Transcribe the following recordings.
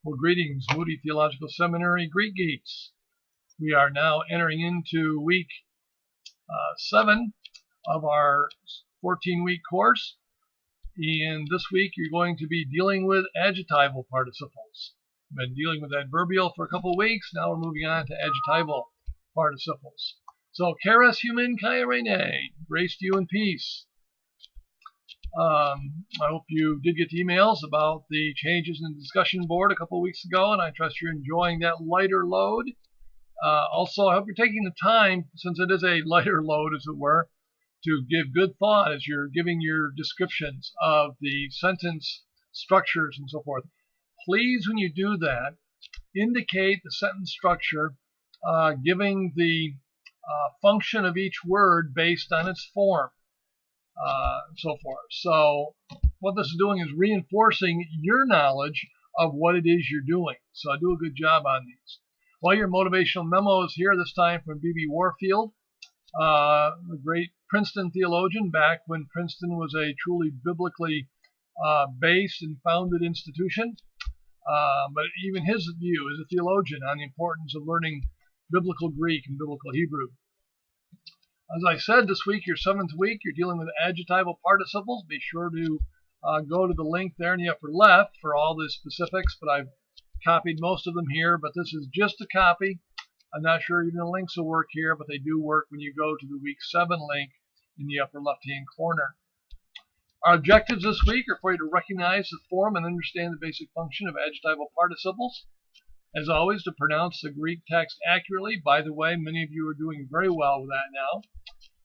Well, greetings, Moody Theological Seminary Greek geeks. We are now entering into week 7 of our 14-week course. And this week you're going to be dealing with adjectival participles. We've been dealing with adverbial for a couple of weeks. Now we're moving on to adjectival participles. So, charis human kai rene, grace to you and peace. I hope you did get the emails about the changes in the discussion board a couple of weeks ago, and I trust you're enjoying that lighter load. Also, I hope you're taking the time, since it is a lighter load, as it were, to give good thought as you're giving your descriptions of the sentence structures and so forth. Please, when you do that, indicate the sentence structure, giving the function of each word based on its form. And so forth. So what this is doing is reinforcing your knowledge of what it is you're doing. So I do a good job on these. Well, your motivational memo is here, this time from B.B. Warfield, a great Princeton theologian back when Princeton was a truly biblically based and founded institution. But even his view as a theologian on the importance of learning biblical Greek and biblical Hebrew. As I said, this week, your 7th week, you're dealing with adjectival participles. Be sure to go to the link there in the upper left for all the specifics, but I've copied most of them here, but this is just a copy. I'm not sure even the links will work here, but they do work when you go to the week 7 link in the upper left-hand corner. Our objectives this week are for you to recognize the form and understand the basic function of adjectival participles. As always, to pronounce the Greek text accurately. By the way, many of you are doing very well with that now.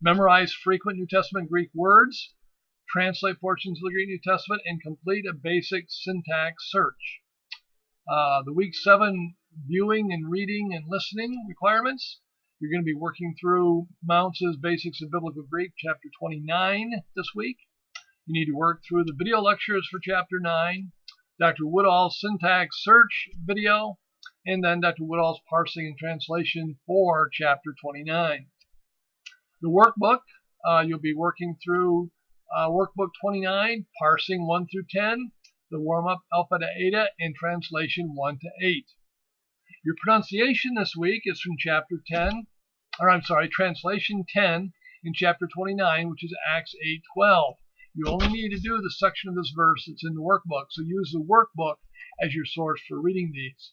Memorize frequent New Testament Greek words, translate portions of the Greek New Testament, and complete a basic syntax search. The week 7 viewing and reading and listening requirements, you're going to be working through Mounce's Basics of Biblical Greek, chapter 29 this week. You need to work through the video lectures for chapter 9, Dr. Woodall's syntax search video, and then Dr. Woodall's parsing and translation for chapter 29. The workbook, you'll be working through workbook 29, parsing 1 through 10, the warm-up alpha to eta, and translation 1 to 8. Your pronunciation this week is from chapter 10, translation 10 in chapter 29, which is Acts 8:12. You only need to do the section of this verse that's in the workbook, so use the workbook as your source for reading these.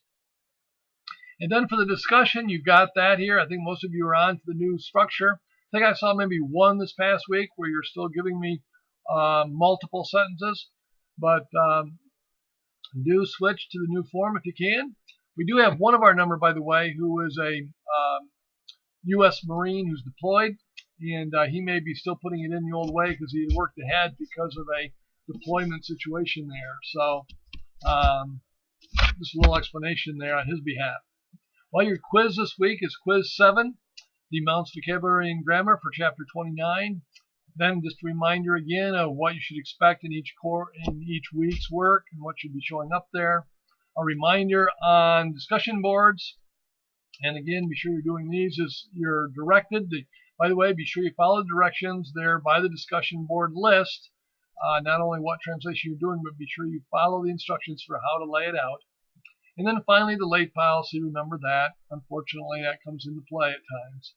And then for the discussion, you've got that here. I think most of you are on to the new structure. I think I saw maybe one this past week where you're still giving me multiple sentences, but do switch to the new form if you can. We do have one of our number, by the way, who is a U.S. Marine who's deployed, and he may be still putting it in the old way because he had worked ahead because of a deployment situation there. So just a little explanation there on his behalf. Well, your quiz this week is quiz 7, the Mounce Vocabulary and Grammar for chapter 29. Then just a reminder again of what you should expect in each week's work and what should be showing up there. A reminder on discussion boards. And again, be sure you're doing these as you're directed. By the way, be sure you follow the directions there by the discussion board list. Not only what translation you're doing, but be sure you follow the instructions for how to lay it out. And then finally, the late policy, remember that. Unfortunately, that comes into play at times.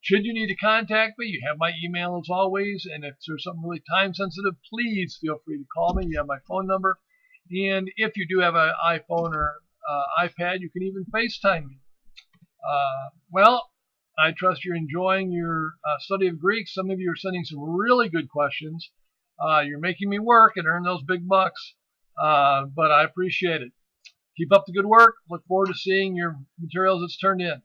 Should you need to contact me, you have my email as always. And if there's something really time sensitive, please feel free to call me. You have my phone number. And if you do have an iPhone or iPad, you can even FaceTime me. Well, I trust you're enjoying your study of Greek. Some of you are sending some really good questions. You're making me work and earn those big bucks, but I appreciate it. Keep up the good work. Look forward to seeing your materials that's turned in.